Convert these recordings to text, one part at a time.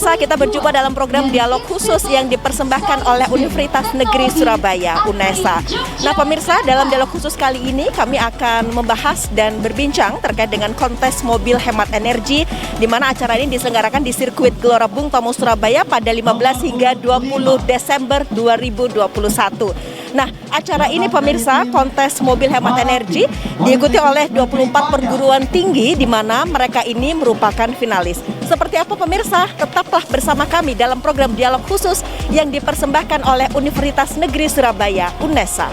pemirsa, kita berjumpa dalam program dialog khusus yang dipersembahkan oleh Universitas Negeri Surabaya, UNESA. Nah pemirsa, dalam dialog khusus kali ini kami akan membahas dan berbincang terkait dengan kontes mobil hemat energi, di mana acara ini diselenggarakan di sirkuit Gelora Bung Tomo Surabaya pada 15 hingga 20 Desember 2021. Nah, acara ini pemirsa, kontes mobil hemat energi diikuti oleh 24 perguruan tinggi di mana mereka ini merupakan finalis. Seperti apa pemirsa? Tetaplah bersama kami dalam program dialog khusus yang dipersembahkan oleh Universitas Negeri Surabaya, UNESA.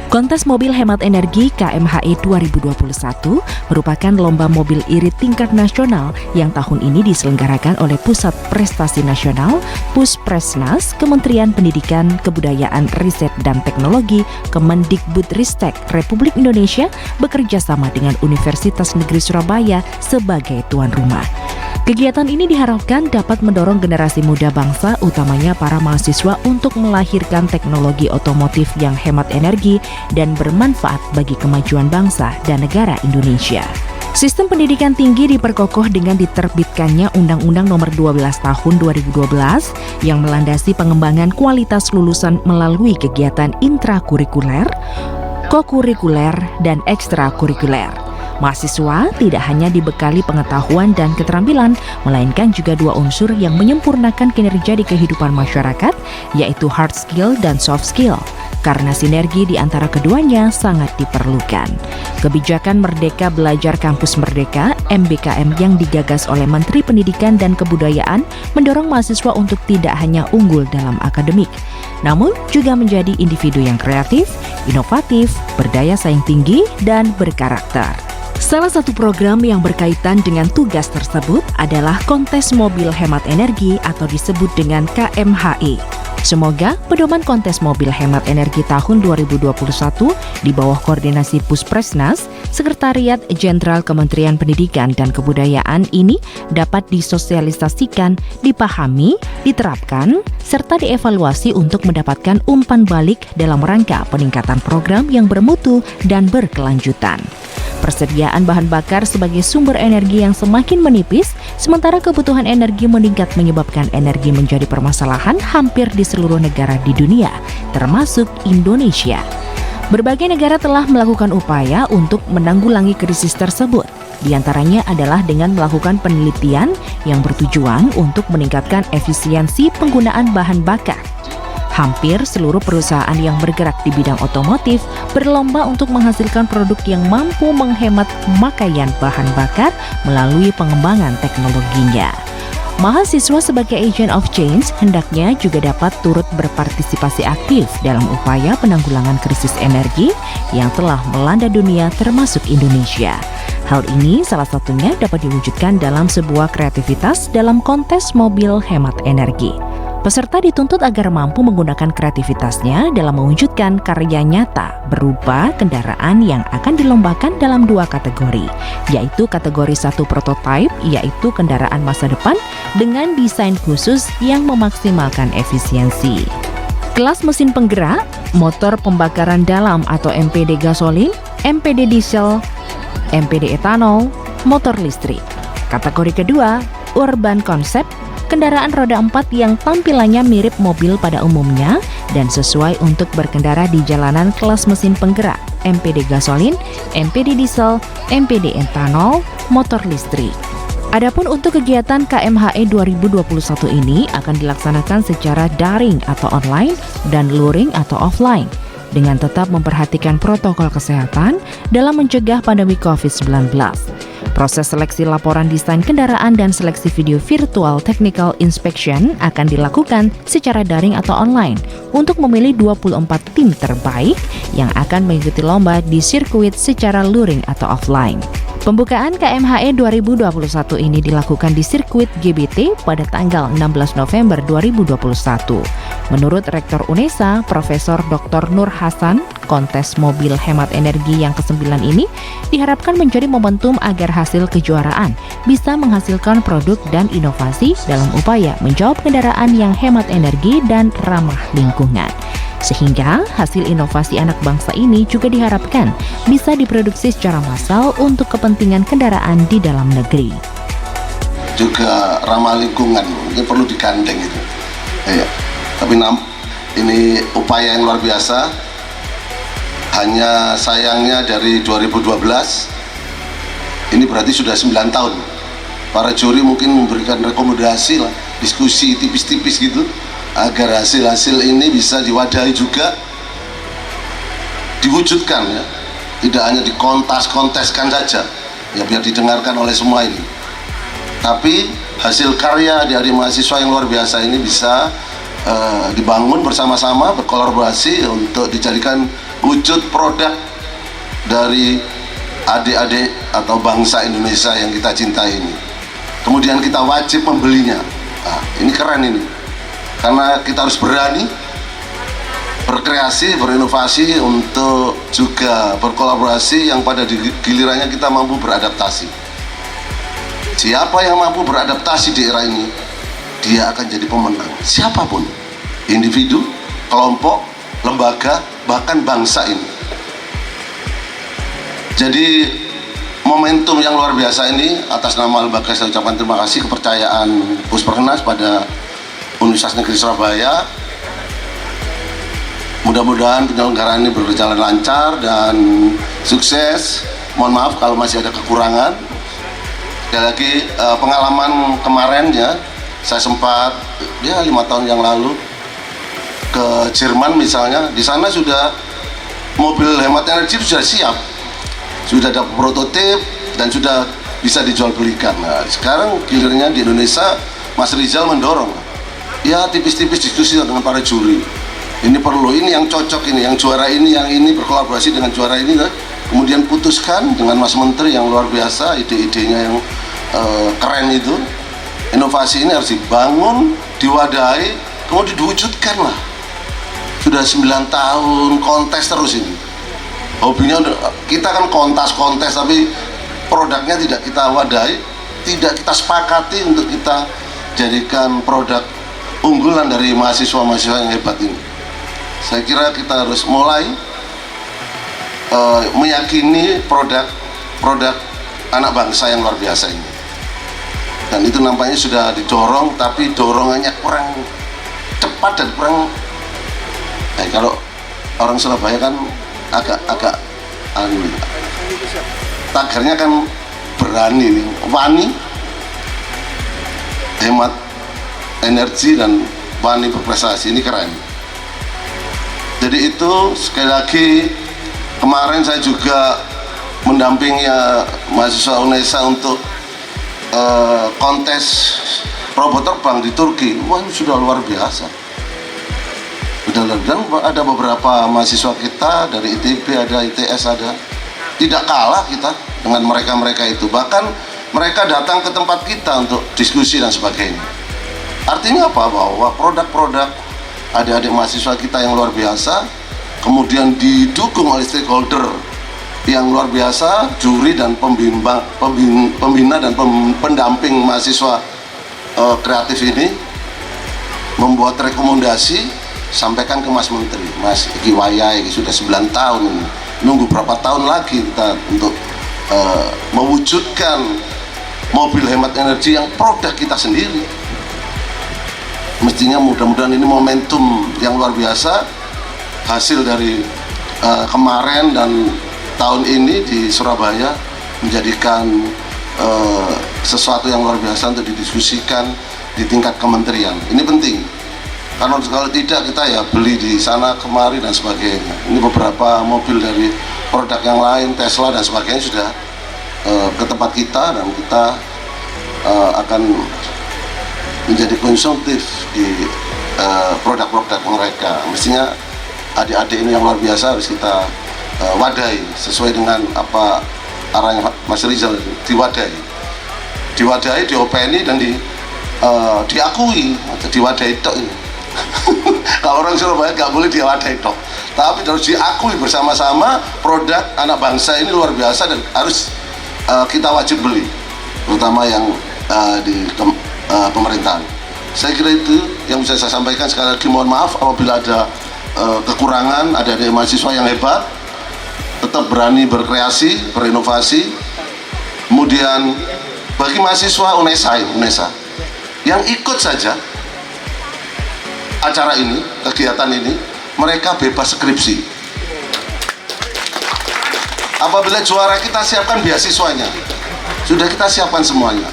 Kontes Mobil Hemat Energi KMHE 2021 merupakan lomba mobil irit tingkat nasional yang tahun ini diselenggarakan oleh Pusat Prestasi Nasional Puspresnas, Kementerian Pendidikan, Kebudayaan, Riset dan Teknologi, Kemendikbudristek Republik Indonesia bekerja sama dengan Universitas Negeri Surabaya sebagai tuan rumah. Kegiatan ini diharapkan dapat mendorong generasi muda bangsa, utamanya para mahasiswa, untuk melahirkan teknologi otomotif yang hemat energi dan bermanfaat bagi kemajuan bangsa dan negara Indonesia. Sistem pendidikan tinggi diperkokoh dengan diterbitkannya Undang-Undang Nomor 12 Tahun 2012 yang melandasi pengembangan kualitas lulusan melalui kegiatan intrakurikuler, kokurikuler, dan ekstrakurikuler. Mahasiswa tidak hanya dibekali pengetahuan dan keterampilan, melainkan juga dua unsur yang menyempurnakan kinerja di kehidupan masyarakat, yaitu hard skill dan soft skill. Karena sinergi di antara keduanya sangat diperlukan. Kebijakan Merdeka Belajar Kampus Merdeka (MBKM) yang digagas oleh Menteri Pendidikan dan Kebudayaan mendorong mahasiswa untuk tidak hanya unggul dalam akademik, namun juga menjadi individu yang kreatif, inovatif, berdaya saing tinggi, dan berkarakter. Salah satu program yang berkaitan dengan tugas tersebut adalah kontes mobil hemat energi atau disebut dengan KMHE. Semoga pedoman kontes mobil hemat energi tahun 2021 di bawah koordinasi Puspresnas, Sekretariat Jenderal Kementerian Pendidikan dan Kebudayaan ini dapat disosialisasikan, dipahami, diterapkan, serta dievaluasi untuk mendapatkan umpan balik dalam rangka peningkatan program yang bermutu dan berkelanjutan. Persediaan bahan bakar sebagai sumber energi yang semakin menipis, sementara kebutuhan energi meningkat menyebabkan energi menjadi permasalahan hampir di seluruh negara di dunia, termasuk Indonesia. Berbagai negara telah melakukan upaya untuk menanggulangi krisis tersebut. Di antaranya adalah dengan melakukan penelitian yang bertujuan untuk meningkatkan efisiensi penggunaan bahan bakar. Hampir seluruh perusahaan yang bergerak di bidang otomotif berlomba untuk menghasilkan produk yang mampu menghemat pemakaian bahan bakar melalui pengembangan teknologinya. Mahasiswa sebagai agent of change hendaknya juga dapat turut berpartisipasi aktif dalam upaya penanggulangan krisis energi yang telah melanda dunia termasuk Indonesia. Hal ini salah satunya dapat diwujudkan dalam sebuah kreativitas dalam kontes mobil hemat energi. Peserta dituntut agar mampu menggunakan kreativitasnya dalam mewujudkan karya nyata berupa kendaraan yang akan dilombakan dalam dua kategori, yaitu kategori 1 prototype, yaitu kendaraan masa depan dengan desain khusus yang memaksimalkan efisiensi. Kelas mesin penggerak, motor pembakaran dalam atau MPD gasolin, MPD diesel, MPD etanol, motor listrik. Kategori kedua, urban concept, kendaraan roda 4 yang tampilannya mirip mobil pada umumnya dan sesuai untuk berkendara di jalanan kelas mesin penggerak, MPD gasolin, MPD diesel, MPD etanol, motor listrik. Adapun untuk kegiatan KMHE 2021 ini akan dilaksanakan secara daring atau online dan luring atau offline, dengan tetap memperhatikan protokol kesehatan dalam mencegah pandemi COVID-19. Proses seleksi laporan desain kendaraan dan seleksi video virtual technical inspection akan dilakukan secara daring atau online untuk memilih 24 tim terbaik yang akan mengikuti lomba di sirkuit secara luring atau offline. Pembukaan KMHE 2021 ini dilakukan di sirkuit GBT pada tanggal 16 November 2021. Menurut Rektor UNESA, Profesor Dr. Nur Hasan, kontes mobil hemat energi yang ke-9 ini diharapkan menjadi momentum agar hasil kejuaraan bisa menghasilkan produk dan inovasi dalam upaya menjawab kendaraan yang hemat energi dan ramah lingkungan. Sehingga hasil inovasi anak bangsa ini juga diharapkan bisa diproduksi secara massal untuk kepentingan kendaraan di dalam negeri. juga ramah lingkungan, mungkin perlu digandeng itu. Ya. Tapi ini upaya yang luar biasa. Hanya sayangnya dari 2012 ini berarti sudah 9 tahun. Para juri mungkin memberikan rekomendasi lah, diskusi tipis-tipis gitu, agar hasil-hasil ini bisa diwadahi juga, diwujudkan ya, tidak hanya dikontes-konteskan saja ya, biar didengarkan oleh semua ini, tapi hasil karya adik-adik mahasiswa yang luar biasa ini bisa dibangun bersama-sama, berkolaborasi untuk dijadikan wujud produk dari adik-adik atau bangsa Indonesia yang kita cintai ini. Kemudian kita wajib membelinya. Nah, ini keren ini, karena kita harus berani berkreasi, berinovasi untuk juga berkolaborasi yang pada gilirannya kita mampu beradaptasi. Siapa yang mampu beradaptasi di era ini, dia akan jadi pemenang. Siapapun, individu, kelompok, lembaga, bahkan bangsa ini. Jadi momentum yang luar biasa ini, atas nama lembaga saya ucapkan terima kasih kepercayaan Puspernas pada Universitas Negeri Surabaya. Mudah-mudahan penyelenggaraan ini berjalan lancar dan sukses. Mohon maaf kalau masih ada kekurangan. Sekali lagi, pengalaman kemarin ya, saya sempat 5 tahun yang lalu ke Jerman misalnya. Di sana sudah mobil hemat energi sudah siap, sudah ada prototip dan sudah bisa dijual belikan. Nah, sekarang gilirannya di Indonesia, Mas Rizal mendorong ya, tipis-tipis diskusi dengan para juri. Ini perlu, ini yang cocok, ini yang juara ini, yang ini berkolaborasi dengan juara ini, kemudian putuskan dengan Mas Menteri yang luar biasa, ide-idenya yang keren itu. Inovasi ini harus dibangun, diwadahi, kemudian diwujudkan lah. Sudah 9 tahun kontes terus ini. Hobinya kita kan kontes, tapi produknya tidak kita wadahi, tidak kita sepakati untuk kita jadikan produk unggulan dari mahasiswa-mahasiswa yang hebat ini. Saya kira kita harus mulai meyakini produk anak bangsa yang luar biasa ini. Dan itu nampaknya sudah didorong, tapi dorongannya kurang cepat dan kurang. Kalau orang Surabaya kan agak tagarnya kan berani nih, wani, hemat energi dan wani berprestasi, ini keren. Jadi itu sekali lagi, kemarin saya juga mendampingi mahasiswa UNESA untuk kontes robot terbang di Turki. Wah, ini sudah luar biasa. Dan ada beberapa mahasiswa kita dari ITB, ada ITS, ada, tidak kalah kita dengan mereka-mereka itu. Bahkan mereka datang ke tempat kita untuk diskusi dan sebagainya. Artinya apa? Bahwa produk-produk adik-adik mahasiswa kita yang luar biasa, kemudian didukung oleh stakeholder yang luar biasa, juri dan pembina dan pendamping mahasiswa kreatif ini, membuat rekomendasi, sampaikan ke Mas Menteri. Mas, iki wayai sudah 9 tahun ini. Nunggu berapa tahun lagi kita untuk mewujudkan mobil hemat energi yang produk kita sendiri. Mestinya mudah-mudahan ini momentum yang luar biasa, hasil dari kemarin dan tahun ini di Surabaya, menjadikan sesuatu yang luar biasa untuk didiskusikan di tingkat kementerian. Ini penting. Karena kalau tidak kita ya beli di sana kemari dan sebagainya. Ini beberapa mobil dari produk yang lain, Tesla dan sebagainya sudah ke tempat kita, dan kita akan menjadi konsumtif di produk-produk mereka. Mestinya adik-adik ini yang luar biasa harus kita wadahi sesuai dengan apa arahnya Mas Rizal, diwadahi, diopeni dan diakui, diwadahi tok ini. Kalau orang Surabaya nggak boleh diwadahi tok, tapi harus diakui bersama-sama. Produk anak bangsa ini luar biasa dan harus kita wajib beli, terutama yang di pemerintahan. Saya kira itu yang bisa saya sampaikan. Sekali lagi mohon maaf apabila ada kekurangan. Ada mahasiswa yang hebat, tetap berani berkreasi, berinovasi, kemudian bagi mahasiswa UNESA yang ikut saja acara ini, kegiatan ini, mereka bebas skripsi. Apabila juara kita siapkan beasiswanya, sudah kita siapkan semuanya.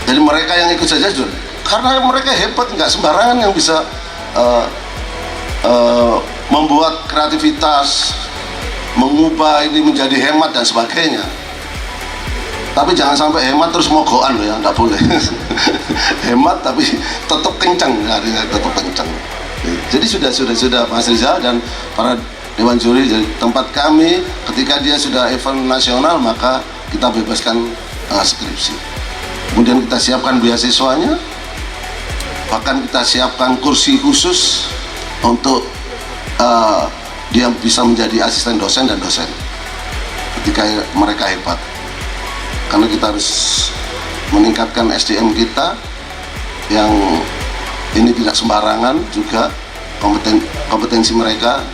Jadi mereka yang ikut saja sudah, karena mereka hebat, nggak sembarangan yang bisa membuat kreativitas, mengubah ini menjadi hemat dan sebagainya. Tapi jangan sampai hemat terus mogokan loh ya, nggak boleh. Hemat tapi tetap kencang, tetap kencang. Jadi sudah Mas Rizal dan para Dewan Juri, jadi tempat kami ketika dia sudah event nasional maka kita bebaskan skripsi. Kemudian kita siapkan beasiswanya, bahkan kita siapkan kursi khusus untuk dia bisa menjadi asisten dosen dan dosen ketika mereka hebat. Karena kita harus meningkatkan SDM kita yang ini tidak sembarangan, juga kompetensi mereka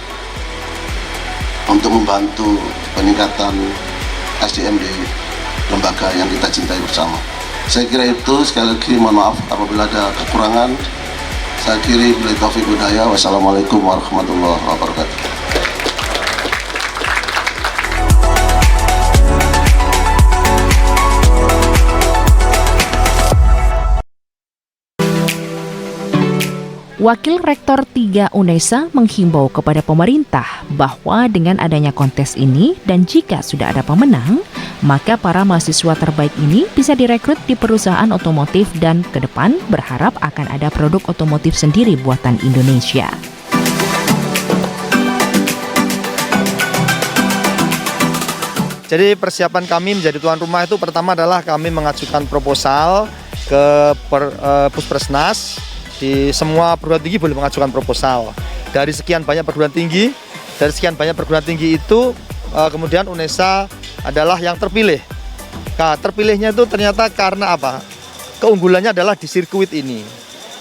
untuk membantu peningkatan SDM di lembaga yang kita cintai bersama. Saya kira itu, sekali lagi mohon maaf apabila ada kekurangan. Saya akhiri, billahi taufiq wal hidayah. Wassalamualaikum warahmatullahi wabarakatuh. Wakil Rektor 3 UNESA menghimbau kepada pemerintah bahwa dengan adanya kontes ini dan jika sudah ada pemenang, maka para mahasiswa terbaik ini bisa direkrut di perusahaan otomotif dan ke depan berharap akan ada produk otomotif sendiri buatan Indonesia. Jadi persiapan kami menjadi tuan rumah itu pertama adalah kami mengajukan proposal ke Puspresnas. Di semua perguruan tinggi boleh mengajukan proposal. Dari sekian banyak perguruan tinggi, itu kemudian UNESA adalah yang terpilih. Nah, terpilihnya itu ternyata karena apa? Keunggulannya adalah di sirkuit ini.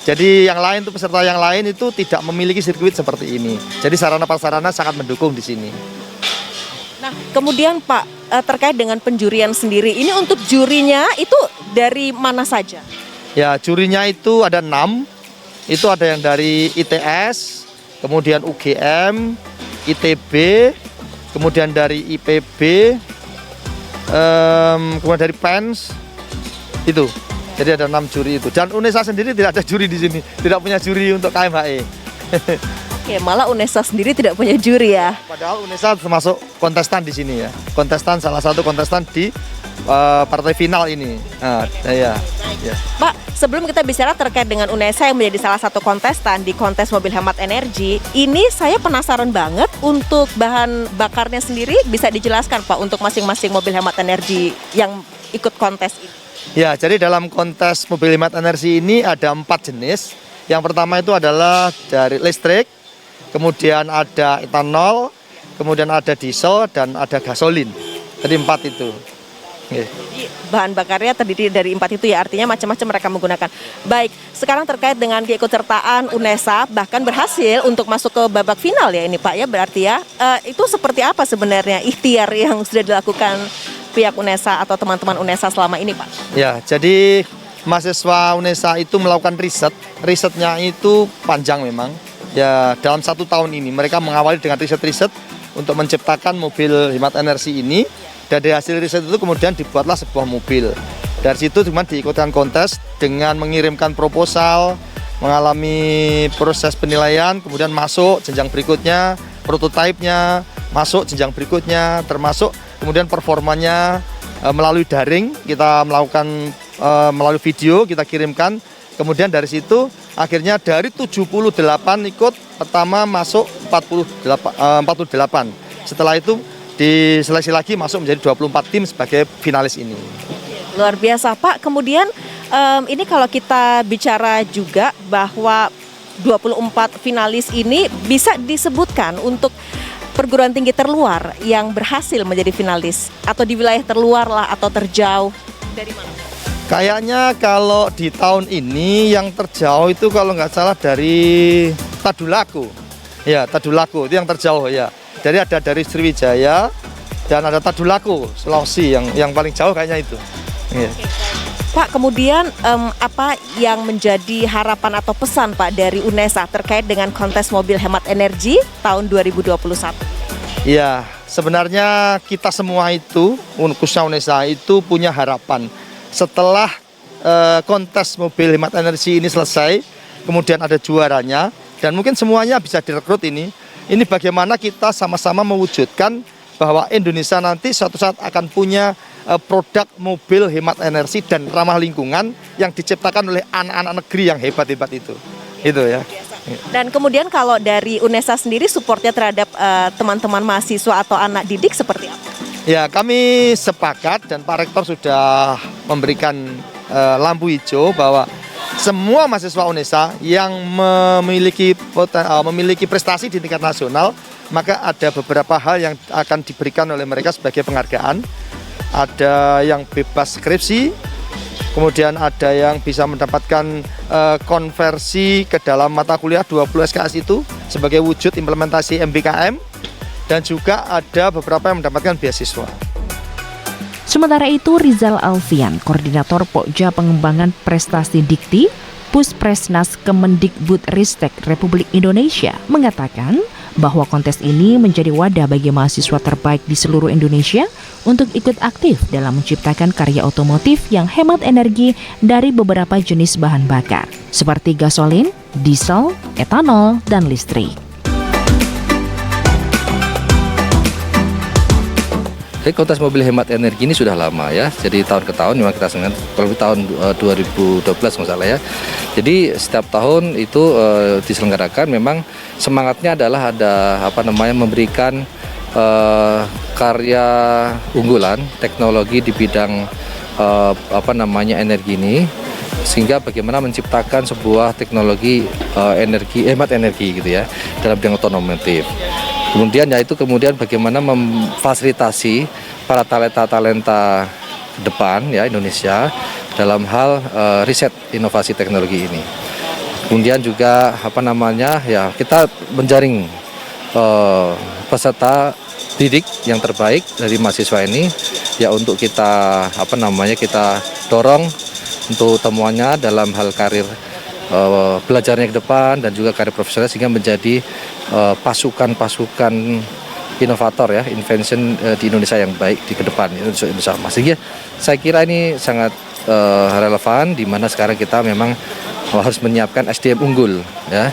Jadi yang lain itu, peserta yang lain itu tidak memiliki sirkuit seperti ini. Jadi sarana prasarana sangat mendukung di sini. Nah, kemudian Pak, terkait dengan penjurian sendiri, ini untuk jurinya itu dari mana saja? Ya, jurinya itu ada 6. Itu ada yang dari ITS, kemudian UGM, ITB, kemudian dari IPB, kemudian dari PENS, itu. Jadi ada 6 juri itu. Dan UNESA sendiri tidak ada juri di sini, tidak punya juri untuk KMHE. Oke, malah UNESA sendiri tidak punya juri ya. Padahal UNESA termasuk kontestan di sini ya, salah satu kontestan di partai final ini. Nah, ya. Pak, sebelum kita bicara terkait dengan UNESA yang menjadi salah satu kontestan di kontes mobil hemat energi, ini saya penasaran banget untuk bahan bakarnya sendiri, bisa dijelaskan Pak untuk masing-masing mobil hemat energi yang ikut kontes ini? Ya, jadi dalam kontes mobil hemat energi ini ada 4 jenis. Yang pertama itu adalah dari listrik, kemudian ada etanol, kemudian ada diesel, dan ada gasolin. Jadi 4 itu. Jadi bahan bakarnya terdiri dari 4 itu ya, artinya macam-macam mereka menggunakan. Baik, sekarang terkait dengan keikutsertaan UNESA bahkan berhasil untuk masuk ke babak final ya ini Pak ya, berarti ya itu seperti apa sebenarnya ikhtiar yang sudah dilakukan pihak UNESA atau teman-teman UNESA selama ini Pak? Ya, jadi mahasiswa UNESA itu melakukan risetnya itu panjang memang. Ya, dalam 1 tahun ini mereka mengawali dengan riset-riset untuk menciptakan mobil hemat energi ini. Dari hasil riset itu kemudian dibuatlah sebuah mobil. Dari situ cuma diikutkan kontes dengan mengirimkan proposal, mengalami proses penilaian, kemudian masuk jenjang berikutnya, prototipenya, masuk jenjang berikutnya, termasuk kemudian performanya melalui daring, kita melakukan melalui video, kita kirimkan. Kemudian dari situ akhirnya dari 78 ikut, pertama masuk 48. Setelah itu diseleksi lagi masuk menjadi 24 tim sebagai finalis ini. Luar biasa Pak. Kemudian ini kalau kita bicara juga bahwa 24 finalis ini bisa disebutkan untuk perguruan tinggi terluar yang berhasil menjadi finalis atau di wilayah terluar lah atau terjauh dari mana? Kayaknya kalau di tahun ini yang terjauh itu kalau nggak salah dari Tadulako. Ya, Tadulako itu yang terjauh ya. Jadi ada dari Sriwijaya, dan ada Tadulako, Sulawesi yang paling jauh kayaknya itu. Iya. Pak, kemudian apa yang menjadi harapan atau pesan Pak dari UNESA terkait dengan kontes mobil hemat energi tahun 2021? Iya, sebenarnya kita semua itu, khususnya UNESA itu punya harapan. Setelah kontes mobil hemat energi ini selesai, kemudian ada juaranya, dan mungkin semuanya bisa direkrut ini bagaimana kita sama-sama mewujudkan bahwa Indonesia nanti suatu saat akan punya produk mobil hemat energi dan ramah lingkungan yang diciptakan oleh anak-anak negeri yang hebat-hebat itu ya. Dan kemudian kalau dari UNESA sendiri supportnya terhadap teman-teman mahasiswa atau anak didik seperti apa? Ya, kami sepakat dan Pak Rektor sudah memberikan lampu hijau bahwa semua mahasiswa UNESA yang memiliki prestasi di tingkat nasional, maka ada beberapa hal yang akan diberikan oleh mereka sebagai penghargaan. Ada yang bebas skripsi, kemudian ada yang bisa mendapatkan konversi ke dalam mata kuliah 20 SKS itu sebagai wujud implementasi MBKM, dan juga ada beberapa yang mendapatkan beasiswa. Sementara itu, Rizal Alfian, Koordinator Pokja Pengembangan Prestasi Dikti, Puspresnas Kemendikbudristek Republik Indonesia, mengatakan bahwa kontes ini menjadi wadah bagi mahasiswa terbaik di seluruh Indonesia untuk ikut aktif dalam menciptakan karya otomotif yang hemat energi dari beberapa jenis bahan bakar, seperti gasolin, diesel, etanol, dan listrik. Jadi kontes mobil hemat energi ini sudah lama ya. Jadi tahun ke tahun memang kita senang. Kalau di tahun 2012 masalah ya. Jadi setiap tahun itu diselenggarakan. Memang semangatnya adalah memberikan karya unggulan teknologi di bidang energi ini, sehingga bagaimana menciptakan sebuah teknologi hemat energi gitu ya dalam bidang otomotif. Kemudian bagaimana memfasilitasi para talenta-talenta depan ya Indonesia dalam hal riset inovasi teknologi ini. Kemudian juga kita menjaring peserta didik yang terbaik dari mahasiswa ini ya untuk kita kita dorong untuk temuannya dalam hal karir belajarnya ke depan dan juga karir profesional, sehingga menjadi pasukan inovator ya, invention di Indonesia yang baik di ke depan bersama. Sehingga saya kira ini sangat relevan, di mana sekarang kita memang harus menyiapkan SDM unggul ya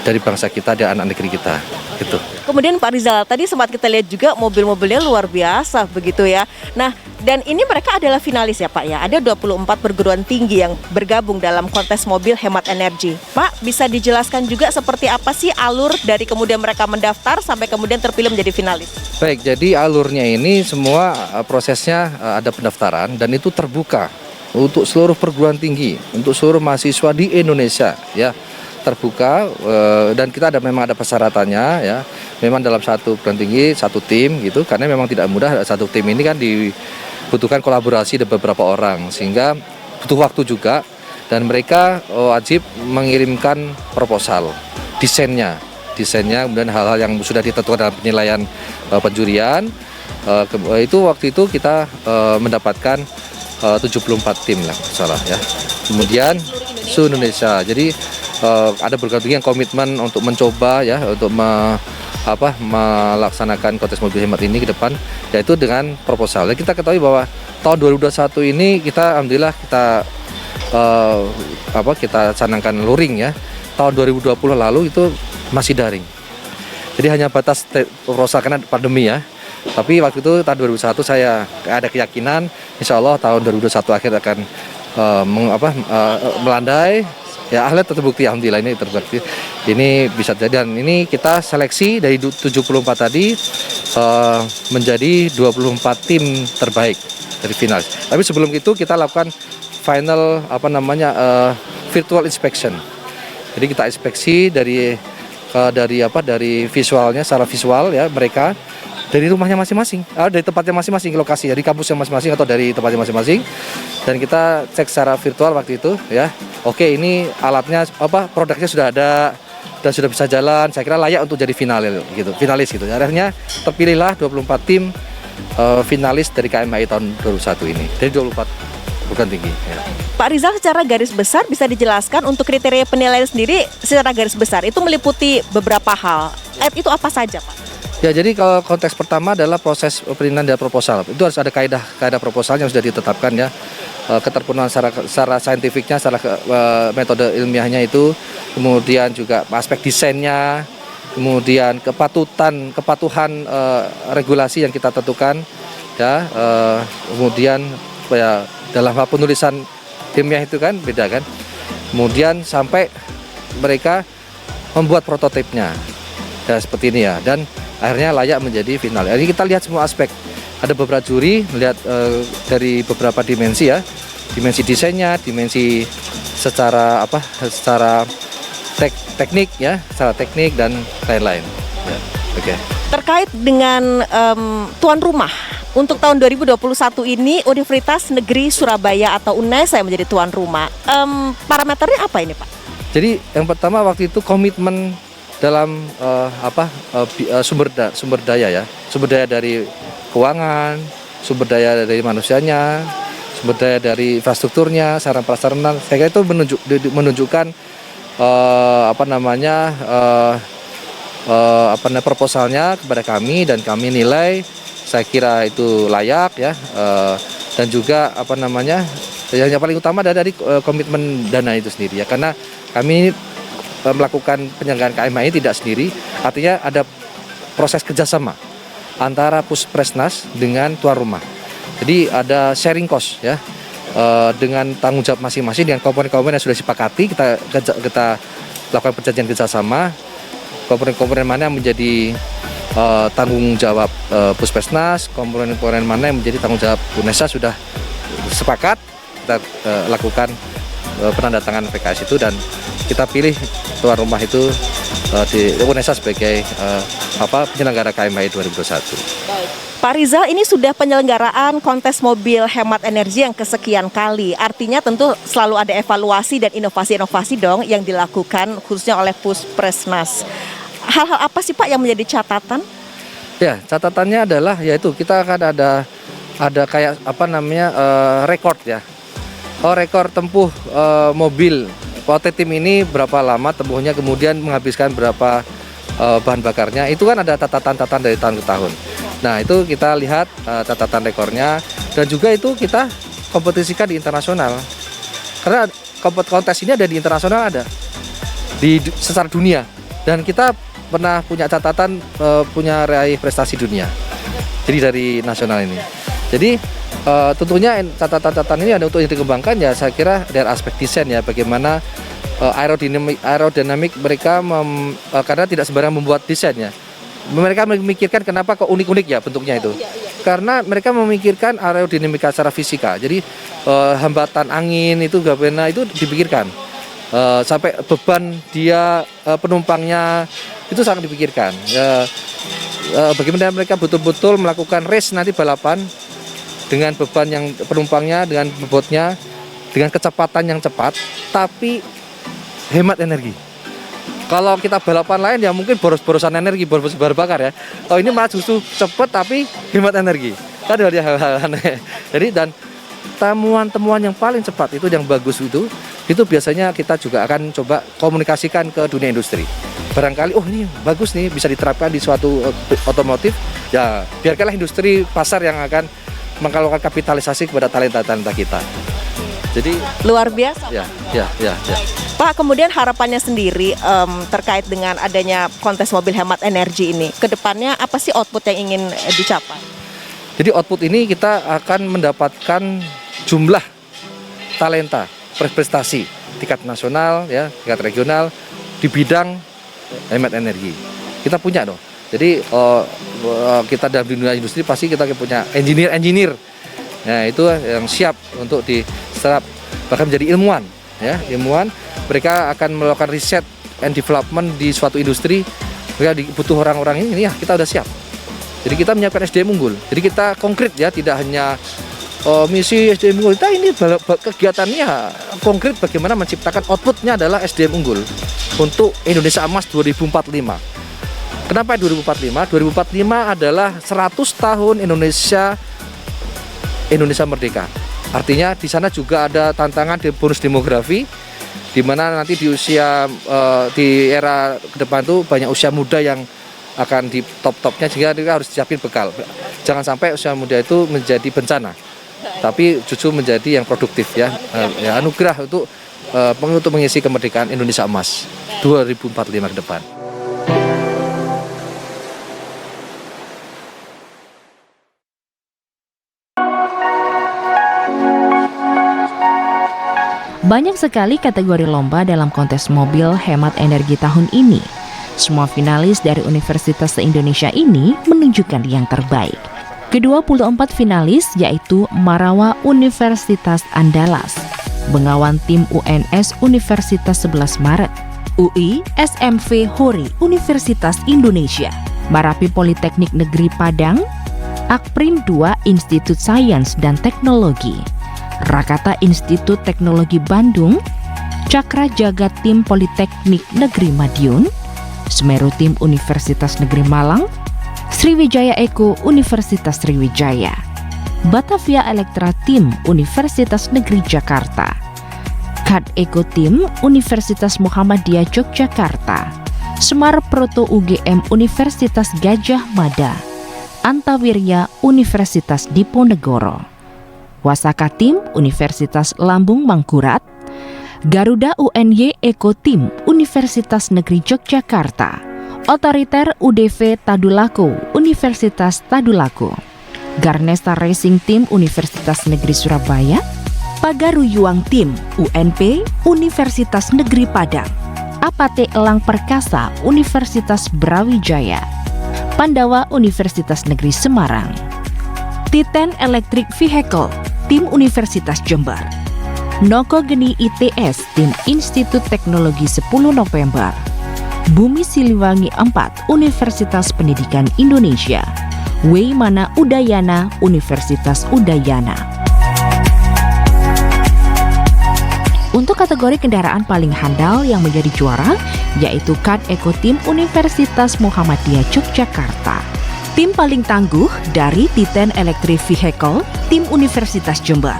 dari bangsa kita dan anak negeri kita gitu. Kemudian Pak Rizal, tadi sempat kita lihat juga mobil-mobilnya luar biasa begitu ya. Nah, dan ini mereka adalah finalis ya Pak ya. Ada 24 perguruan tinggi yang bergabung dalam kontes mobil hemat energi. Pak, bisa dijelaskan juga seperti apa sih alur dari kemudian mereka mendaftar sampai kemudian terpilih menjadi finalis? Baik, jadi alurnya ini semua prosesnya ada pendaftaran dan itu terbuka untuk seluruh perguruan tinggi, untuk seluruh mahasiswa di Indonesia ya. Terbuka dan kita memang ada persyaratannya ya. Memang dalam satu perguruan tinggi satu tim gitu, karena memang tidak mudah. Satu tim ini kan dibutuhkan kolaborasi dari beberapa orang, sehingga butuh waktu juga, dan mereka wajib mengirimkan proposal desainnya kemudian hal-hal yang sudah ditentukan dalam penilaian penjurian. Waktu itu kita mendapatkan 74 tim lah salah ya. Kemudian seluruh Indonesia. Jadi ada perguruan tinggi yang komitmen untuk mencoba ya, untuk melaksanakan kontes mobil hemat ini ke depan, yaitu dengan proposal. Dan kita ketahui bahwa tahun 2021 ini kita alhamdulillah kita canangkan luring ya. Tahun 2020 lalu itu masih daring. Jadi hanya batas proposal karena pandemi ya. Tapi waktu itu tahun 2021 saya ada keyakinan insya Allah tahun 2021 akhir akan melandai. Ya, akhirnya terbukti, alhamdulillah ini terbukti. Ini bisa jadi, dan ini kita seleksi dari 74 tadi menjadi 24 tim terbaik dari final. Tapi sebelum itu kita lakukan final virtual inspection. Jadi kita inspeksi dari visualnya, secara visual ya mereka dari rumahnya masing-masing, dari tempatnya masing-masing, lokasi dari kampusnya masing-masing atau dari tempatnya masing-masing, dan kita cek secara virtual waktu itu ya. Oke, ini alatnya produknya sudah ada dan sudah bisa jalan, saya kira layak untuk jadi finalis gitu. Akhirnya terpilihlah 24 tim finalis dari KMHI tahun 2021 ini, dari 24 perguruan tinggi. Ya. Pak Rizal, secara garis besar bisa dijelaskan untuk kriteria penilaian sendiri secara garis besar itu meliputi beberapa hal. Itu apa saja, Pak? Ya, jadi kalau konteks pertama adalah proses penilaian dan proposal. Itu harus ada kaidah proposal yang sudah ditetapkan ya. Keterpenuhan secara saintifiknya, secara metode ilmiahnya itu, kemudian juga aspek desainnya, kemudian kepatuhan regulasi yang kita tentukan, ya, kemudian ya, dalam hal penulisan ilmiah itu kan beda kan, kemudian sampai mereka membuat prototipenya, ya seperti ini ya, dan akhirnya layak menjadi final. Ini kita lihat semua aspek. Ada beberapa juri melihat dari beberapa dimensi ya, dimensi desainnya, dimensi secara teknik ya, secara teknik dan lain-lain. Ya, oke. Terkait dengan tuan rumah untuk tahun 2021 ini Universitas Negeri Surabaya atau UNESA yang menjadi tuan rumah. Parameternya apa ini, Pak? Jadi yang pertama waktu itu komitmen dalam sumber daya dari keuangan, sumber daya dari manusianya, sumber daya dari infrastrukturnya, sarana prasarana. Saya kira itu menunjukkan proposalnya kepada kami, dan kami nilai saya kira itu layak ya, dan juga yang paling utama adalah dari komitmen dana itu sendiri ya, karena kami melakukan penyelenggaraan KMHI tidak sendiri, artinya ada proses kerjasama antara Puspresnas dengan tuan rumah. Jadi ada sharing cost ya, dengan tanggung jawab masing-masing dengan komponen-komponen yang sudah disepakati, kita lakukan perjanjian kerjasama, komponen-komponen mana yang menjadi tanggung jawab Puspresnas, komponen-komponen mana yang menjadi tanggung jawab UNESA sudah sepakat, kita lakukan penandatangan PKS itu, dan kita pilih tuan rumah itu di UNESA sebagai penyelenggara KMHI 2021. Pak Rizal, ini sudah penyelenggaraan kontes mobil hemat energi yang kesekian kali. Artinya tentu selalu ada evaluasi dan inovasi-inovasi dong yang dilakukan khususnya oleh Puspresnas. Hal-hal apa sih Pak yang menjadi catatan? Ya, catatannya adalah yaitu kita akan ada kayak rekor ya. Rekor tempuh mobil tim ini berapa lama tempuhnya, kemudian menghabiskan berapa bahan bakarnya. Itu kan ada catatan dari tahun ke tahun. Nah, itu kita lihat catatan rekornya, dan juga itu kita kompetisikan di internasional. Karena kontes ini ada di internasional, ada secara dunia, dan kita pernah punya catatan punya raih prestasi dunia. Jadi dari nasional ini. Jadi tentunya catatan-catatan ini ada untuk yang dikembangkan ya, saya kira dari aspek desain ya, bagaimana aerodinamik mereka karena tidak sembarang membuat desain ya. Mereka memikirkan kenapa kok unik-unik ya bentuknya itu. Karena mereka memikirkan aerodinamika secara fisika. Jadi hambatan angin itu gabena itu dipikirkan. Sampai beban dia penumpangnya itu sangat dipikirkan. Bagaimana mereka betul-betul melakukan race nanti balapan dengan beban yang penumpangnya, dengan bobotnya, dengan kecepatan yang cepat, tapi hemat energi. Kalau kita balapan lain ya mungkin boros-borosan energi, boros bahan bakar ya. Oh, ini malah justru cepat tapi hemat energi. Kan ada hal-hal aneh. Jadi dan temuan-temuan yang paling cepat itu yang bagus itu biasanya kita juga akan coba komunikasikan ke dunia industri. Barangkali ini bagus nih, bisa diterapkan di suatu otomotif. Ya, biarkanlah industri pasar yang akan melakukan kapitalisasi kepada talenta-talenta kita. Jadi luar biasa. Ya. Pak, kemudian harapannya sendiri terkait dengan adanya kontes mobil hemat energi ini, kedepannya apa sih output yang ingin dicapai? Jadi output ini kita akan mendapatkan jumlah talenta berprestasi tingkat nasional ya, tingkat regional di bidang hemat energi. Kita punya dong. Jadi kita dalam dunia industri pasti kita punya engineer. Nah, itu yang siap untuk diserap bahkan menjadi ilmuwan ya, ilmuwan. Mereka akan melakukan riset and development di suatu industri. Mereka butuh orang-orang ini ya, kita udah siap. Jadi kita menyiapkan SDM unggul. Jadi kita konkret ya, tidak hanya misi SDM unggul. Kita ini kegiatannya konkret bagaimana menciptakan outputnya adalah SDM unggul untuk Indonesia Emas 2045. Kenapa 2045? 2045 adalah 100 tahun Indonesia merdeka. Artinya di sana juga ada tantangan bonus demografi, di mana nanti di usia di era ke depan tuh banyak usia muda yang akan di top-topnya, sehingga kita harus siapin bekal. Jangan sampai usia muda itu menjadi bencana, tapi justru menjadi yang produktif ya anugerah untuk mengisi kemerdekaan Indonesia Emas 2045 ke depan. Banyak sekali kategori lomba dalam kontes mobil hemat energi tahun ini. Semua finalis dari universitas se-Indonesia ini menunjukkan yang terbaik. Ke-24 finalis yaitu Marawa Universitas Andalas, Bengawan Tim UNS Universitas 11 Maret, UI SMV Hori Universitas Indonesia, Marapi Politeknik Negeri Padang, Akprim 2 Institut Sains dan Teknologi, Rakata Institut Teknologi Bandung, Cakra Jagat Tim Politeknik Negeri Madiun, Semeru Tim Universitas Negeri Malang, Sriwijaya Eko Universitas Sriwijaya, Batavia Elektra Tim Universitas Negeri Jakarta, Kad Eko Tim Universitas Muhammadiyah Yogyakarta, Semar Proto UGM Universitas Gajah Mada, Antawirya Universitas Diponegoro, Wasaka Tim Universitas Lambung Mangkurat, Garuda UNY Eko Tim Universitas Negeri Yogyakarta, Otoriter UDV Tadulako Universitas Tadulako, Garnesta Racing Team Universitas Negeri Surabaya, Pagaru Yuang Tim UNP Universitas Negeri Padang, Apate Elang Perkasa Universitas Brawijaya, Pandawa Universitas Negeri Semarang, Titan Electric Vehicle Tim Universitas Jember, Noko Geni ITS Tim Institut Teknologi 10 November, Bumi Siliwangi 4 Universitas Pendidikan Indonesia, Weimana Udayana Universitas Udayana. Untuk kategori kendaraan paling handal yang menjadi juara yaitu Kad Eko Tim Universitas Muhammadiyah Yogyakarta. Tim paling tangguh dari Titan Electric Vehicle Tim Universitas Jember.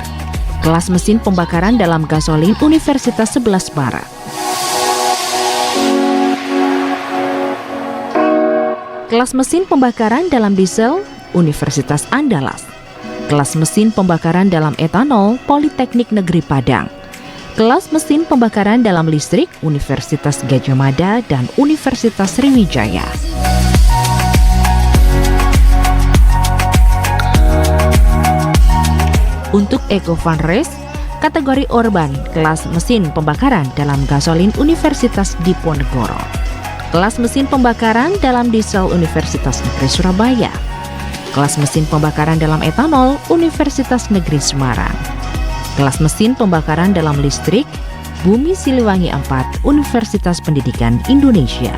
Kelas mesin pembakaran dalam gasolin Universitas 11 Maret. Kelas mesin pembakaran dalam diesel Universitas Andalas. Kelas mesin pembakaran dalam etanol Politeknik Negeri Padang. Kelas mesin pembakaran dalam listrik Universitas Gajah Mada dan Universitas Sriwijaya. Untuk Eco Fun Race, kategori urban, kelas mesin pembakaran dalam gasolin Universitas Diponegoro. Kelas mesin pembakaran dalam diesel Universitas Negeri Surabaya. Kelas mesin pembakaran dalam etanol Universitas Negeri Semarang. Kelas mesin pembakaran dalam listrik Bumi Siliwangi 4 Universitas Pendidikan Indonesia.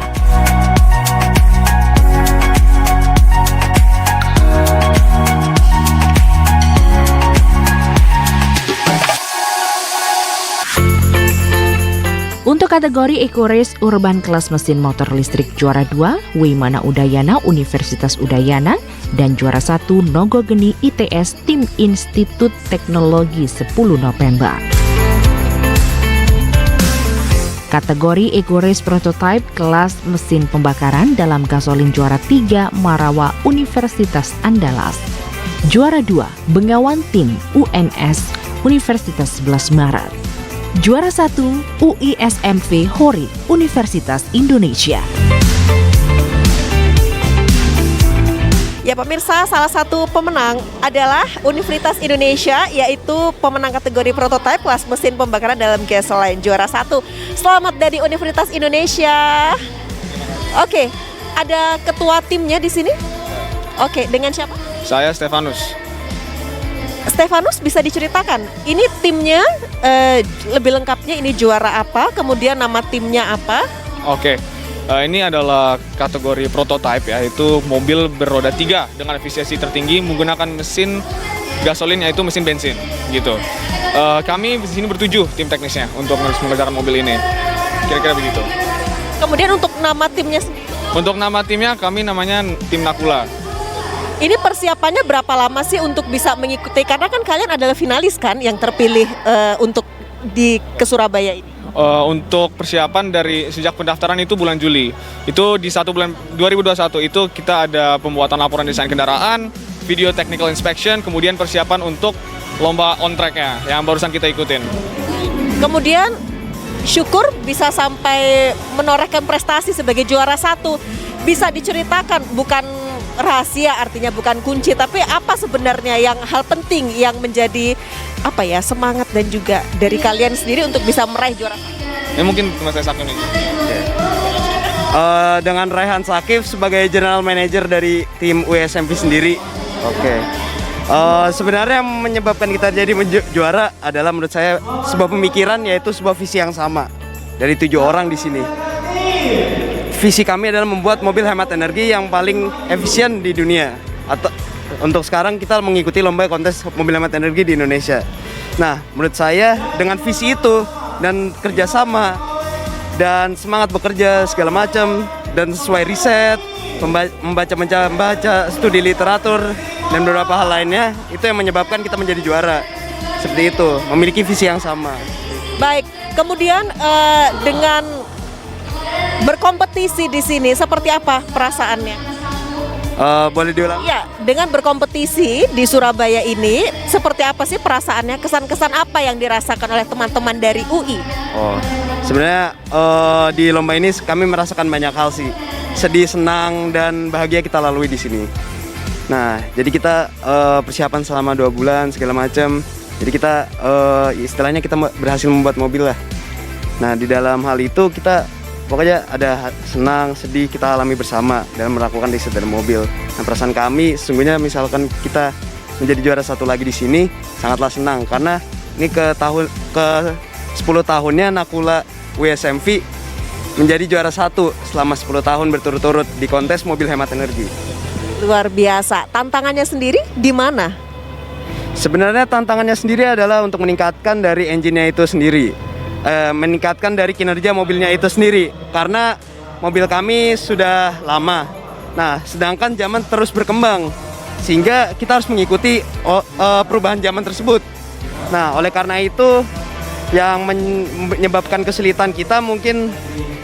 Untuk kategori Eco Race Urban kelas mesin motor listrik juara 2 Weimana Udayana Universitas Udayana dan juara 1 Nogo Geni ITS Tim Institut Teknologi 10 November. Kategori Eco Race Prototype kelas mesin pembakaran dalam gasolin juara 3 Marawa Universitas Andalas. Juara 2 Bengawan Tim UNS Universitas 11 Maret. Juara 1 UI SMV Hori Universitas Indonesia. Ya pemirsa, salah satu pemenang adalah Universitas Indonesia, yaitu pemenang kategori prototipe kelas mesin pembakaran dalam gasoline juara 1. Selamat dari Universitas Indonesia. Oke, ada ketua timnya di sini. Oke, dengan siapa? Saya Stefanus. Stefanus, bisa diceritakan ini timnya lebih lengkapnya, ini juara apa, kemudian nama timnya apa? Oke, ini adalah kategori prototype, yaitu mobil beroda 3 dengan efisiensi tertinggi menggunakan mesin gasolin, yaitu mesin bensin gitu. Kami di sini bertujuh tim teknisnya untuk mengerjakan mobil ini. Kira-kira begitu. Kemudian untuk nama timnya sendiri? Untuk nama timnya, kami namanya tim Nakula. Ini persiapannya berapa lama sih untuk bisa mengikuti? Karena kan kalian adalah finalis kan yang terpilih untuk ke Surabaya ini. Untuk persiapan dari sejak pendaftaran itu bulan Juli. Itu di 1 bulan 2021 itu kita ada pembuatan laporan desain kendaraan, video technical inspection, kemudian persiapan untuk lomba on track-nya yang barusan kita ikutin. Kemudian syukur bisa sampai menorehkan prestasi sebagai juara 1. Bisa diceritakan, bukan rahasia artinya bukan kunci, tapi apa sebenarnya yang hal penting yang menjadi semangat dan juga dari kalian sendiri untuk bisa meraih juara 1? Ya mungkin Mas Sakif nih. Dengan Raihan Sakif sebagai General Manager dari tim USMV sendiri. Oke. Sebenarnya yang menyebabkan kita jadi juara adalah menurut saya sebuah pemikiran, yaitu sebuah visi yang sama dari 7 orang di sini. Visi kami adalah membuat mobil hemat energi yang paling efisien di dunia. Atau untuk sekarang kita mengikuti lomba kontes mobil hemat energi di Indonesia. Nah, menurut saya dengan visi itu dan kerjasama dan semangat bekerja segala macam dan sesuai riset, membaca studi literatur dan beberapa hal lainnya, itu yang menyebabkan kita menjadi juara. Seperti itu, memiliki visi yang sama. Baik, kemudian dengan berkompetisi di sini seperti apa perasaannya? Boleh diulang? Iya, dengan berkompetisi di Surabaya ini seperti apa sih perasaannya? Kesan-kesan apa yang dirasakan oleh teman-teman dari UI? Sebenarnya di lomba ini kami merasakan banyak hal sih. Sedih, senang, dan bahagia kita lalui di sini. Nah, jadi kita persiapan selama 2 bulan segala macam. Jadi kita istilahnya kita berhasil membuat mobil lah. Nah, di dalam hal itu kita pokoknya ada senang, sedih kita alami bersama dalam melakukan riset dari mobil. Nah, perasaan kami sesungguhnya misalkan kita menjadi juara 1 lagi di sini sangatlah senang karena ini ke 10 tahunnya Nakula USMV menjadi juara 1 selama 10 tahun berturut-turut di kontes mobil hemat energi. Luar biasa. Tantangannya sendiri di mana? Sebenarnya tantangannya sendiri adalah untuk meningkatkan dari engine-nya itu sendiri. Meningkatkan dari kinerja mobilnya itu sendiri karena mobil kami sudah lama. Nah, sedangkan zaman terus berkembang sehingga kita harus mengikuti perubahan zaman tersebut. Nah, oleh karena itu yang menyebabkan kesulitan kita mungkin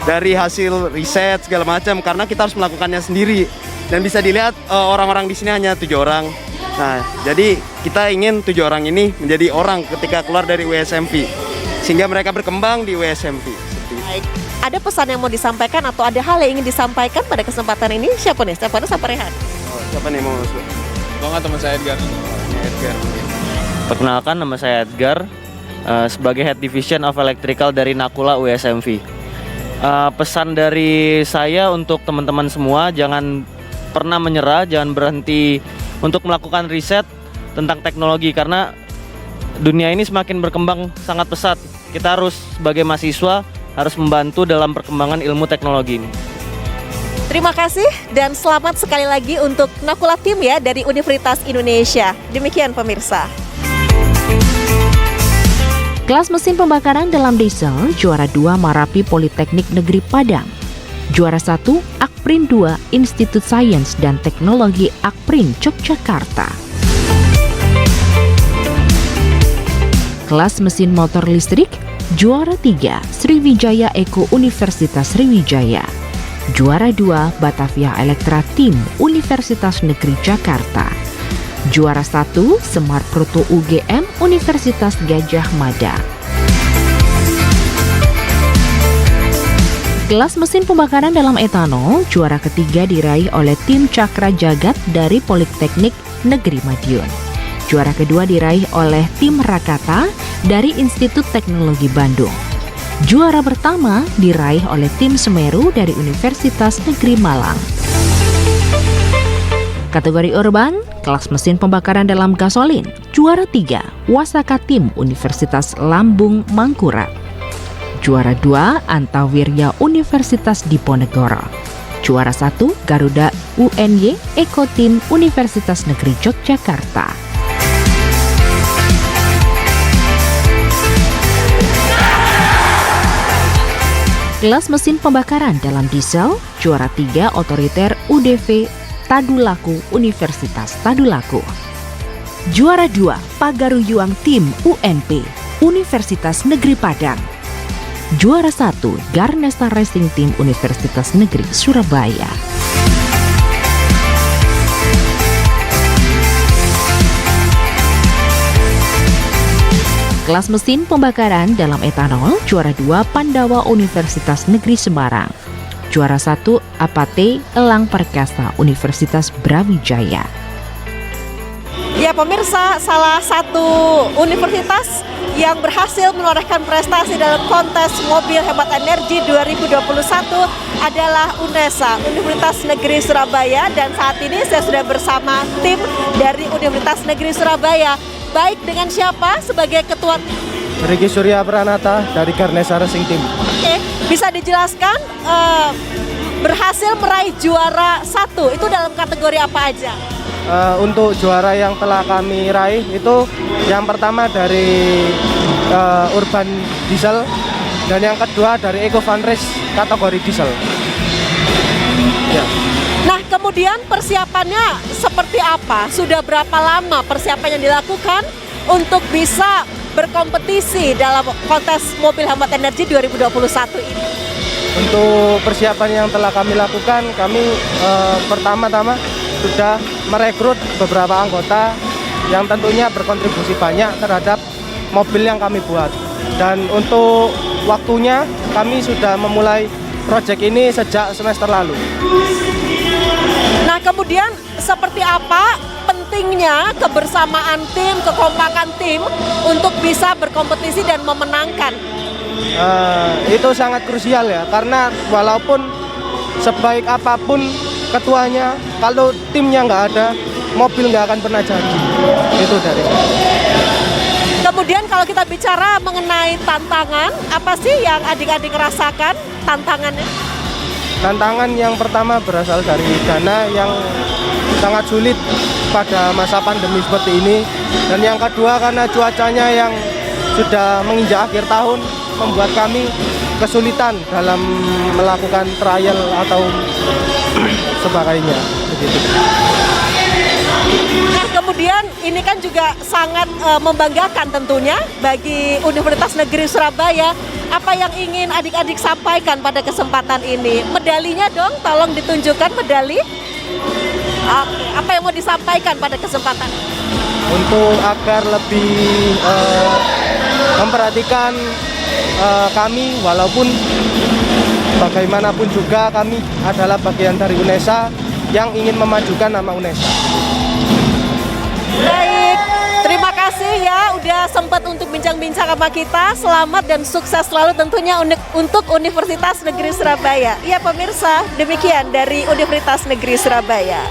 dari hasil riset segala macam karena kita harus melakukannya sendiri dan bisa dilihat orang-orang di sini hanya 7 orang. Nah, jadi kita ingin 7 orang ini menjadi orang ketika keluar dari USMV. Sehingga mereka berkembang di USMV. Baik. Ada pesan yang mau disampaikan atau ada hal yang ingin disampaikan pada kesempatan ini? Siapa nih? Siapa Rehan? Siapa nih mau masuk? Bang, teman saya Edgar. Edgar. Perkenalkan, nama saya Edgar, sebagai Head Division of Electrical dari Nakula USMV. Pesan dari saya untuk teman-teman semua, jangan pernah menyerah, jangan berhenti untuk melakukan riset tentang teknologi karena dunia ini semakin berkembang sangat pesat. Kita harus sebagai mahasiswa harus membantu dalam perkembangan ilmu teknologi ini. Terima kasih dan selamat sekali lagi untuk Nakula Team ya dari Universitas Indonesia. Demikian pemirsa. Kelas mesin pembakaran dalam diesel, juara 2 Marapi Politeknik Negeri Padang. Juara 1 Akprin 2 Institut Sains dan Teknologi Akprin Yogyakarta. Kelas mesin motor listrik, juara 3 Sriwijaya Eko Universitas Sriwijaya. Juara 2 Batavia Elektra Team Universitas Negeri Jakarta. Juara 1 Semar Proto UGM Universitas Gajah Mada. Kelas mesin pembakaran dalam etanol, juara ketiga diraih oleh tim Cakra Jagat dari Politeknik Negeri Madiun. Juara kedua diraih oleh tim Rakata dari Institut Teknologi Bandung. Juara pertama diraih oleh tim Semeru dari Universitas Negeri Malang. Kategori urban, kelas mesin pembakaran dalam gasolin, juara 3 Wasaka Tim Universitas Lambung Mangkurat. Juara 2 Antawirya Universitas Diponegoro. Juara 1 Garuda UNY Eko Tim Universitas Negeri Yogyakarta. Kelas mesin pembakaran dalam diesel, juara 3 otoriter UDV Tadulaku Universitas Tadulaku. Juara 2 Pagaruyuang Tim UNP Universitas Negeri Padang. Juara 1 Garnesta Racing Team Universitas Negeri Surabaya. Kelas mesin pembakaran dalam etanol, juara 2 Pandawa Universitas Negeri Semarang. Juara 1 Apate Elang Perkasa Universitas Brawijaya. Ya pemirsa, salah satu universitas yang berhasil menorehkan prestasi dalam kontes mobil hemat energi 2021 adalah UNESA, Universitas Negeri Surabaya, dan saat ini saya sudah bersama tim dari Universitas Negeri Surabaya. Baik, dengan siapa sebagai ketua? Riki Surya Pranata dari Garnesta Racing Team. Oke, bisa dijelaskan berhasil meraih juara 1 itu dalam kategori apa aja? Untuk juara yang telah kami raih itu yang pertama dari Urban Diesel dan yang kedua dari Eco Fun Race kategori diesel. Ya. Nah, kemudian persiapannya seperti apa? Sudah berapa lama persiapan yang dilakukan untuk bisa berkompetisi dalam kontes mobil hemat energi 2021 ini? Untuk persiapan yang telah kami lakukan, kami pertama-tama sudah merekrut beberapa anggota yang tentunya berkontribusi banyak terhadap mobil yang kami buat. Dan untuk waktunya, kami sudah memulai proyek ini sejak semester lalu. Nah, kemudian seperti apa pentingnya kebersamaan tim, kekompakan tim untuk bisa berkompetisi dan memenangkan? Itu sangat krusial ya, karena walaupun sebaik apapun ketuanya, kalau timnya nggak ada, mobil nggak akan pernah jadi. Itu dari. Kemudian kalau kita bicara mengenai tantangan, apa sih yang adik-adik rasakan tantangannya? Tantangan yang pertama berasal dari dana yang sangat sulit pada masa pandemi seperti ini. Dan yang kedua karena cuacanya yang sudah menginjak akhir tahun membuat kami kesulitan dalam melakukan trial atau sebagainya. Begitu. Nah, kemudian ini kan juga sangat membanggakan tentunya bagi Universitas Negeri Surabaya. Apa yang ingin adik-adik sampaikan pada kesempatan ini? Medalinya dong, tolong ditunjukkan medali. Oke, apa yang mau disampaikan pada kesempatan? Untuk agar lebih memperhatikan kami, walaupun bagaimanapun juga kami adalah bagian dari UNESA yang ingin memajukan nama UNESA. Baik, terima kasih ya udah sempat untuk bincang-bincang sama kita. Selamat dan sukses selalu tentunya untuk Universitas Negeri Surabaya. Ya pemirsa, demikian dari Universitas Negeri Surabaya.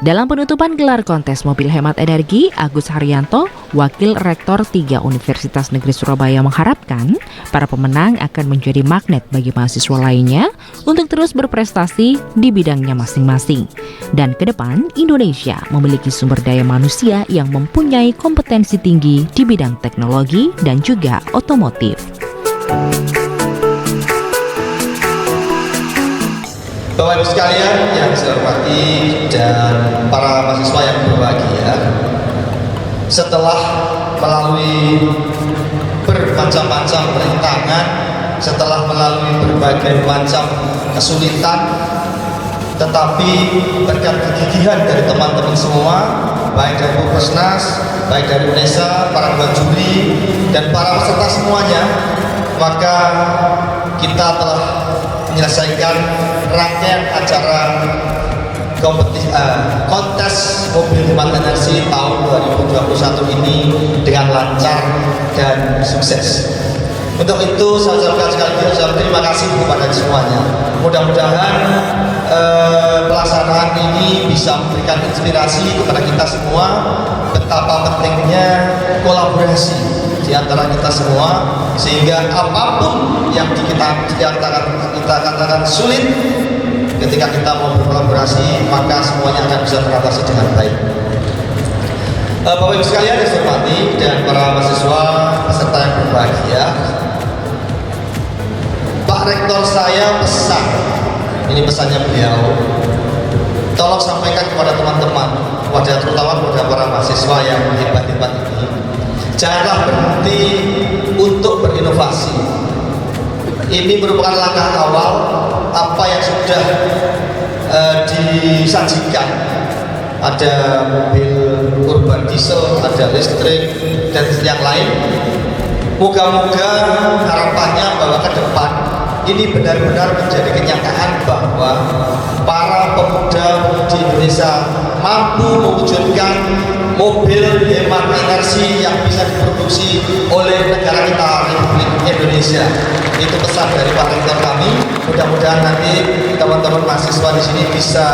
Dalam penutupan gelar kontes mobil hemat energi, Agus Haryanto, Wakil Rektor 3 Universitas Negeri Surabaya mengharapkan para pemenang akan menjadi magnet bagi mahasiswa lainnya untuk terus berprestasi di bidangnya masing-masing. Dan ke depan, Indonesia memiliki sumber daya manusia yang mempunyai kompetensi tinggi di bidang teknologi dan juga otomotif. Bapak Ibu sekalian yang saya hormati dan para mahasiswa yang berbahagia, setelah melalui bermacam-macam rintangan, setelah melalui berbagai macam kesulitan, tetapi berkat kegigihan dari teman-teman semua, baik dari Puskesmas, baik dari UNESA, para buah juri, dan para peserta semuanya, maka kita telah menyelesaikan rangkaian acara kontes mobil hemat energi tahun 2021 ini dengan lancar dan sukses. Untuk itu saya ucapkan sekali lagi terima kasih kepada semuanya. Mudah-mudahan pelaksanaan ini bisa memberikan inspirasi kepada kita semua betapa pentingnya kolaborasi di antara kita semua, sehingga apapun yang kita katakan sulit, ketika kita mau berkolaborasi maka semuanya akan bisa teratasi dengan baik. Bapak Ibu sekalian yang saya hormati dan para mahasiswa peserta yang berbahagia, Pak Rektor saya pesan, ini pesannya beliau, tolong sampaikan kepada teman-teman, terutama kepada para mahasiswa yang hebat-hebat ini, janganlah berhenti untuk berinovasi. Ini merupakan langkah awal apa yang sudah disajikan. Ada mobil urban diesel, ada listrik, dan yang lain. Moga-moga harapannya bahwa ke depan ini benar-benar menjadi kenyataan bahwa para pemuda di Indonesia mampu mewujudkan mobil hemat energi yang bisa diproduksi oleh negara kita, Republik Indonesia. Itu pesan dari Pak Rektor kami. Mudah-mudahan nanti teman-teman mahasiswa di sini bisa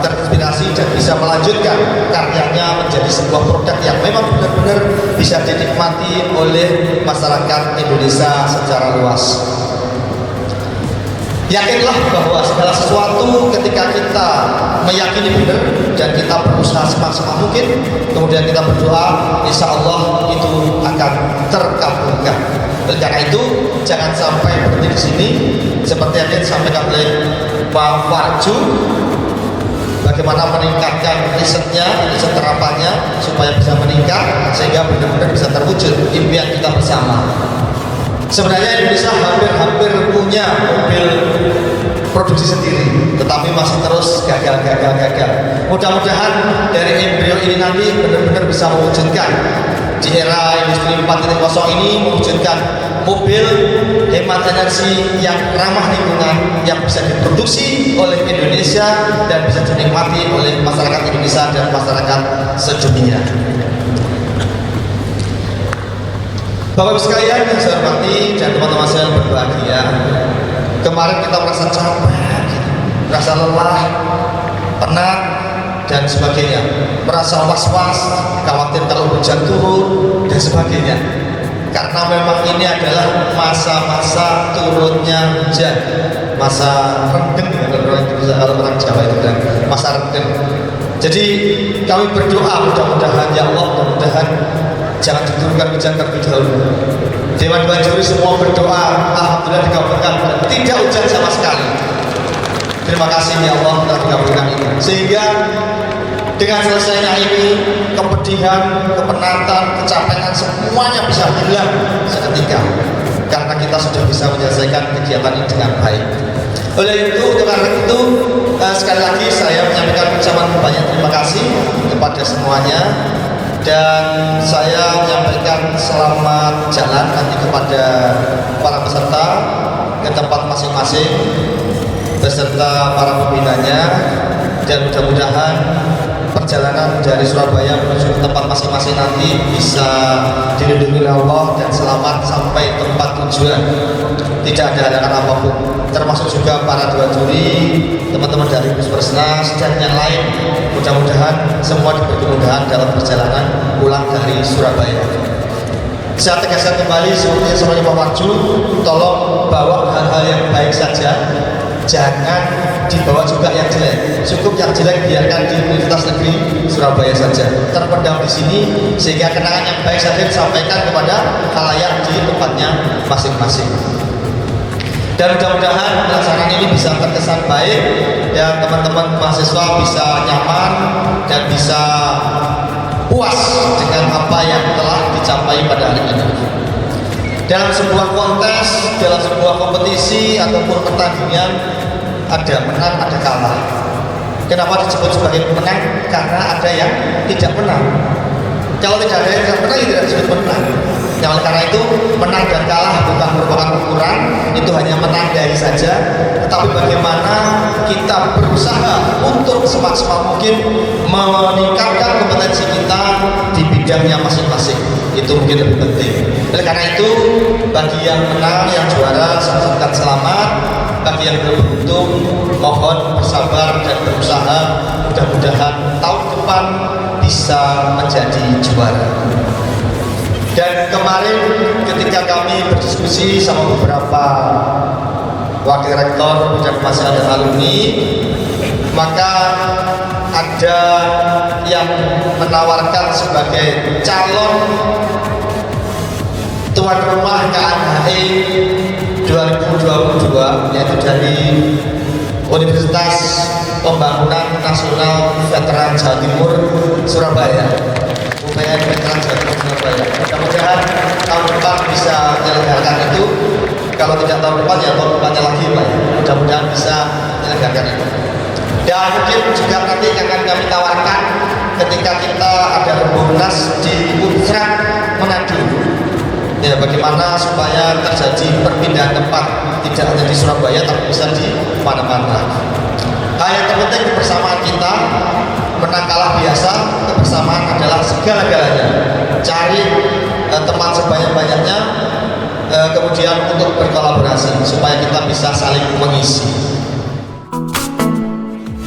terinspirasi dan bisa melanjutkan karyanya menjadi sebuah produk yang memang benar-benar bisa dinikmati oleh masyarakat Indonesia secara luas. Yakinlah bahwa segala sesuatu ketika kita meyakini benar dan kita berusaha semaksimal mungkin, kemudian kita berdoa, insya Allah itu akan terkabulkan. Oleh karena itu, jangan sampai berhenti di sini. Seperti yang disampaikan oleh Pak Warju, bagaimana meningkatkan risetnya, riset terapannya supaya bisa meningkat sehingga benar-benar bisa terwujud impian kita bersama. Sebenarnya Indonesia hampir punya mobil produksi sendiri, tetapi masih terus gagal. Mudah-mudahan dari embrio ini nanti benar-benar bisa mewujudkan di era industri 4.0 ini, mewujudkan mobil hemat energi yang ramah lingkungan yang bisa diproduksi oleh Indonesia dan bisa dinikmati oleh masyarakat Indonesia dan masyarakat sedunia. Bapak Ibu sekalian yang saya hormati dan teman-teman saya yang berbahagia, kemarin kita merasa capek, merasa lelah, penat, dan sebagainya, merasa was-was, khawatir kalau hujan turun, dan sebagainya. Karena memang ini adalah masa-masa turunnya hujan, masa renggen, kalau orang Jawa itu kan masa renggen. Jadi kami berdoa mudah-mudahan ya Allah, mudah-mudahan jangan diturunkan hujan terlebih dahulu. Dewan juri semua berdoa, alhamdulillah dikabulkan, tidak hujan sama sekali. Terima kasih ya Allah telah dikabulkan ini. Sehingga dengan selesainya ini, kepedihan, kepenatan, kecapean semuanya bisa hilang seketika. Karena kita sudah bisa menyelesaikan kegiatan ini dengan baik. Oleh itu, sekali lagi saya menyampaikan ucapan banyak terima kasih kepada semuanya. Dan saya menyampaikan selamat jalan nanti kepada para peserta ke tempat masing-masing beserta para pembinanya, dan mudah-mudahan perjalanan dari Surabaya menuju ke tempat masing-masing nanti bisa dilindungi oleh Allah dan selamat sampai tempat tujuan, tidak ada halangan apapun, termasuk juga para dewan juri, teman-teman dari Puspersnas dan yang lain. Mudah-mudahan semua diberi kemudahan dalam perjalanan pulang dari Surabaya. Saya tegaskan kembali seperti yang semuanya Pak Warju, tolong bawa hal-hal yang baik saja, jangan dibawa juga yang jelek. Cukup yang jelek biarkan di Universitas Negeri Surabaya saja, terpendam di sini, sehingga kenangan yang baik saja disampaikan kepada khalayak di tempatnya masing-masing. Dan mudah-mudahan pelaksanaan ini bisa terkesan baik dan teman-teman mahasiswa bisa nyaman dan bisa puas dengan apa yang telah dicapai pada hari ini. Dalam sebuah kontes, dalam sebuah kompetisi ataupun pertandingan, ada menang, ada kalah. Kenapa disebut sebagai menang? Karena ada yang tidak menang. Kalau tidak ada yang tidak menang, tidak disebut menang. Nah, oleh karena itu menang dan kalah bukan merupakan ukuran, itu hanya menandai saja. Tetapi bagaimana kita berusaha untuk semaksimal mungkin meningkatkan kompetensi kita di bidangnya masing-masing, itu mungkin lebih penting. Oleh karena itu, bagi yang menang, yang juara, saya ucapkan selamat. Bagi yang belum beruntung, mohon bersabar dan berusaha. Mudah-mudahan tahun depan bisa menjadi juara. Dan kemarin ketika kami berdiskusi sama beberapa wakil rektor dan mahasiswa dan alumni, maka ada yang menawarkan sebagai calon tuan rumah KMHI 2022, yaitu dari Universitas Pembangunan Nasional Veteran Jawa Timur Surabaya, UPN Veteran Jawa Timur Surabaya. Mudah-mudahan tahun depan bisa menyelenggarakan itu. Kalau tidak tahun depan ya tahun depannya lagi, Pak. Mudah-mudahan bisa menyelenggarakan itu. Dan mungkin juga nanti akan kami tawarkan ketika kita ada Rebumnas di Unsrat Manado. Ya, bagaimana supaya terjadi perpindahan tempat, tidak hanya di Surabaya tapi bisa di mana-mana. Hal yang terpenting kebersamaan kita, menang kalah biasa, kebersamaan adalah segala-galanya. Cari teman sebanyak-banyaknya, kemudian untuk berkolaborasi supaya kita bisa saling mengisi.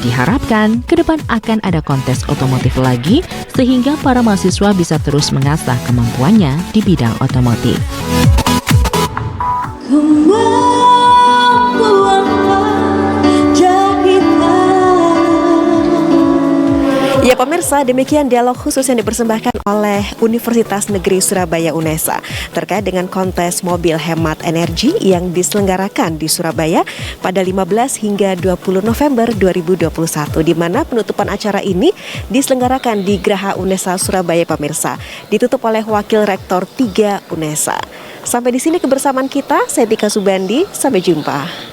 Diharapkan ke depan akan ada kontes otomotif lagi sehingga para mahasiswa bisa terus mengasah kemampuannya di bidang otomotif. Ya pemirsa, demikian dialog khusus yang dipersembahkan oleh Universitas Negeri Surabaya UNESA terkait dengan kontes mobil hemat energi yang diselenggarakan di Surabaya pada 15 hingga 20 November 2021, di mana penutupan acara ini diselenggarakan di Graha UNESA Surabaya pemirsa, ditutup oleh Wakil Rektor 3 UNESA. Sampai di sini kebersamaan kita, saya Tika Subandi, sampai jumpa.